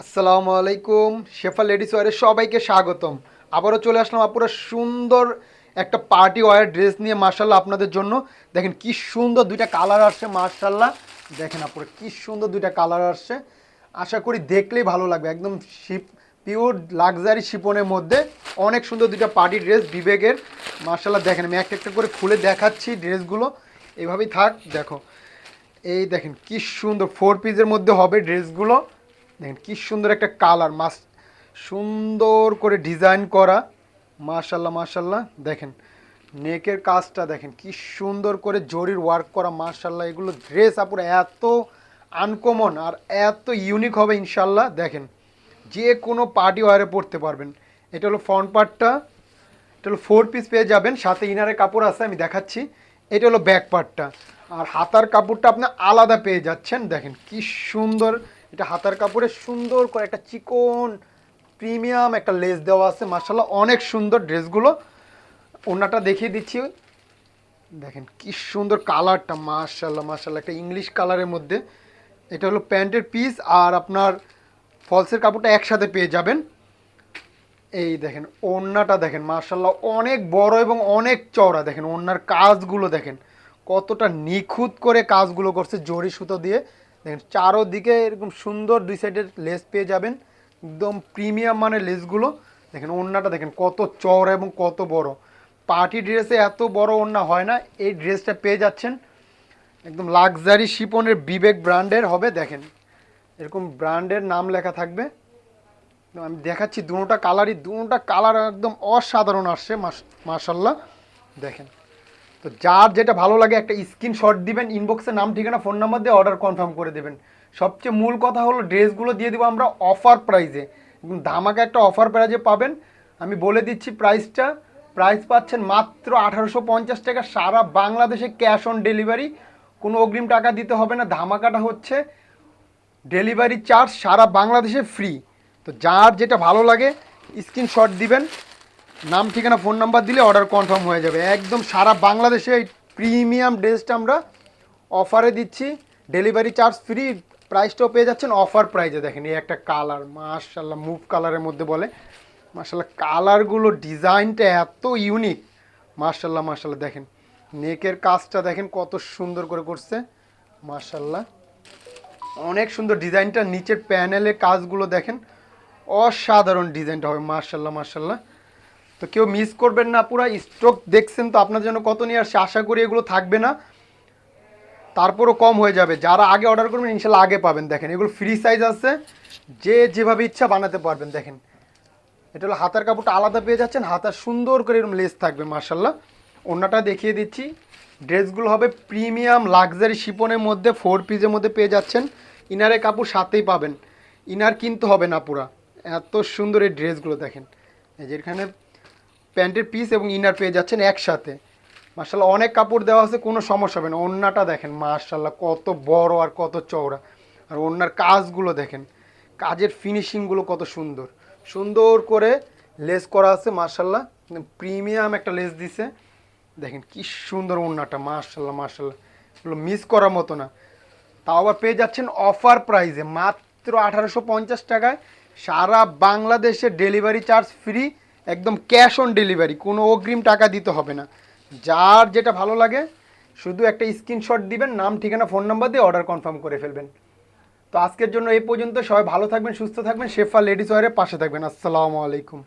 আসসালামু আলাইকুম। শেফা লেডিস ওয়ারে সবাইকে স্বাগতম। আবারও চলে আসলাম আপুরা সুন্দর একটা পার্টি ওয়্যার ড্রেস নিয়ে মার্শাল্লাহ আপনাদের জন্য। দেখেন কি সুন্দর দুইটা কালার আসছে মার্শাল্লাহ। দেখেন আপুরা কি সুন্দর দুইটা কালার আসছে। আশা করি দেখলেই ভালো লাগবে। একদম পিওর লাক্সারি শিপনের মধ্যে অনেক সুন্দর দুইটা পার্টি ড্রেস বিবেকের মার্শাল্লাহ। দেখেন আমি একটা একটা করে খুলে দেখাচ্ছি ড্রেসগুলো। এভাবেই থাক দেখো। এই দেখেন কি সুন্দর 4 পিসের মধ্যে হবে ড্রেসগুলো। দেখেন কি সুন্দর একটা কালার সুন্দর করে ডিজাইন করা মাশাল্লাহ মাশাল্লাহ। দেখেন নেকের কাজটা দেখেন কি সুন্দর করে জরির ওয়ার্ক করা মাশাল্লাহ। এগুলো ড্রেস আপুর এত আনকমন আর এত ইউনিক হবে ইনশাল্লাহ। দেখেন যে কোনো পার্টি ওয়ারে পরতে পারবেন। এটা হলো ফ্রন্ট পার্টটা, এটা হলো 4 পিস পেয়ে যাবেন, সাথে ইনারের কাপড় আছে আমি দেখাচ্ছি। এটা হলো ব্যাক পার্টটা, আর হাতার কাপড়টা আপনি আলাদা পেয়ে যাচ্ছেন। দেখেন কি সুন্দর, এটা হাতার কাপড়ে সুন্দর করে একটা চিকন প্রিমিয়াম একটা লেস দেওয়া আছে মার্শাল্লাহ। অনেক সুন্দর ড্রেসগুলো। ওনাটা দেখিয়ে দিচ্ছি। দেখেন কি সুন্দর কালারটা মার্শাল্লাহ মার্শাল্লাহ, একটা ইংলিশ কালারের মধ্যে। এটা হলো প্যান্টের পিস, আর আপনার ফলসের কাপড়টা একসাথে পেয়ে যাবেন। এই দেখেন ওড়নাটা দেখেন মার্শাল্লাহ অনেক বড় এবং অনেক চওড়া। দেখেন ওড়নার কাজগুলো দেখেন কতটা নিখুঁত করে কাজগুলো করছে জরি সুতো দিয়ে। দেখেন চারোদিকে এরকম সুন্দর দুই সাইডের লেস পেয়ে যাবেন, একদম প্রিমিয়াম মানের লেসগুলো। দেখেন ওড়নাটা দেখেন কত চওড়া এবং কত বড়। পার্টি ড্রেসে এত বড় ওড়না হয় না, এই ড্রেসটা পেয়ে যাচ্ছেন একদম লাক্সারি শিপনের বিবেক ব্র্যান্ডের হবে। দেখেন এরকম ব্র্যান্ডের নাম লেখা থাকবে। আমি দেখাচ্ছি দুটোটা কালারই, দুটোটা কালার একদম অসাধারণ আসছে মাশাল্লাহ। দেখেন তো যার যেটা ভালো লাগে একটা স্ক্রিনশট দিবেন, ইনবক্সে নাম ঠিকানা ফোন নাম্বার দিয়ে অর্ডার কনফার্ম করে দেবেন। সবচেয়ে মূল কথা হলো ড্রেসগুলো দিয়ে দেবো আমরা অফার প্রাইজে, একদম ধামাকা একটা অফার প্রাইজে পাবেন। আমি বলে দিচ্ছি প্রাইসটা। প্রাইস পাচ্ছেন মাত্র 1850 টাকা, সারা বাংলাদেশে ক্যাশ অন ডেলিভারি, কোনো অগ্রিম টাকা দিতে হবে না। ধামাকাটা হচ্ছে ডেলিভারি চার্জ সারা বাংলাদেশে ফ্রি। তো যার যেটা ভালো লাগে স্ক্রিনশট দিবেন, নাম ঠিকানা ফোন নাম্বার দিলে অর্ডার কনফার্ম হয়ে যাবে। একদম সারা বাংলাদেশে এই প্রিমিয়াম ড্রেসটা আমরা অফারে দিচ্ছি, ডেলিভারি চার্জ ফ্রি। প্রাইসটাও পেয়ে যাচ্ছেন অফার প্রাইজে। দেখেন এই একটা কালার মাশাল্লাহ মুভ কালারের মধ্যে বলে মাশাল্লাহ, কালারগুলো ডিজাইনটা এত ইউনিক মাশাল্লাহ মাশাল্লাহ। দেখেন নেকের কাজটা দেখেন কত সুন্দর করে করছে মাশাল্লাহ, অনেক সুন্দর ডিজাইনটা। নিচের প্যানেলের কাজগুলো দেখেন অসাধারণ ডিজাইনটা হবে মার্শাল্লাহ মার্শাল্লাহ। তো কেউ মিস করবেন না, পুরো স্টক দেখছেন তো আপনার জন্য কত নিয়ে আসছে। আশা করি এগুলো থাকবে না, তারপরও কম হয়ে যাবে। যারা আগে অর্ডার করবেন ইনশাল্লাহ আগে পাবেন। দেখেন এগুলো ফ্রি সাইজ আছে, যে যেভাবে ইচ্ছা বানাতে পারবেন। দেখেন এটা হলো হাতার কাপড়টা আলাদা পেয়ে যাচ্ছেন, হাতার সুন্দর করে এরকম লেস থাকবে মার্শাল্লাহ। ওড়নাটা দেখিয়ে দিচ্ছি। ড্রেসগুলো হবে প্রিমিয়াম লাক্সারি শিপনের মধ্যে 4 পিসের মধ্যে পেয়ে যাচ্ছেন। ইনারের কাপড় সাথেই পাবেন, ইনার কিনতে হবে না পুরা। এত সুন্দর এই ড্রেসগুলো দেখেন, এই যেখানে প্যান্টের পিস এবং ইনার পেয়ে যাচ্ছেন একসাথে মার্শাল্লাহ। অনেক কাপড় দেওয়া আছে, কোনো সমস্যা হবে না। ওড়নাটা দেখেন মার্শাল্লাহ কত বড় আর কত চওড়া, আর ওড়নার কাজগুলো দেখেন, কাজের ফিনিশিংগুলো কত সুন্দর সুন্দর করে লেস করা আছে মার্শাল্লাহ। প্রিমিয়াম একটা লেস দিছে। দেখেন কি সুন্দর ওড়নাটা মার্শাল্লাহ মার্শাল্লাহ, এগুলো মিস করার মতো না। তাও আবার পেয়ে যাচ্ছেন অফার প্রাইসে মাত্র 1850 টাকায়। সারা বাংলাদেশে ডেলিভারি চার্জ ফ্রি, একদম ক্যাশ অন ডেলিভারি, কোনো অগ্রিম টাকা দিতে হবে না। যার যেটা ভালো লাগে শুধু একটা স্ক্রিনশট দিবেন, নাম ঠিকানা ফোন নাম্বার দিয়ে অর্ডার কনফার্ম করে ফেলবেন। তো আজকের জন্য এই পর্যন্ত। সবাই ভালো থাকবেন, সুস্থ থাকবেন, শেফা লেডিস ওয়্যারের পাশে থাকবেন। আসসালামু আলাইকুম।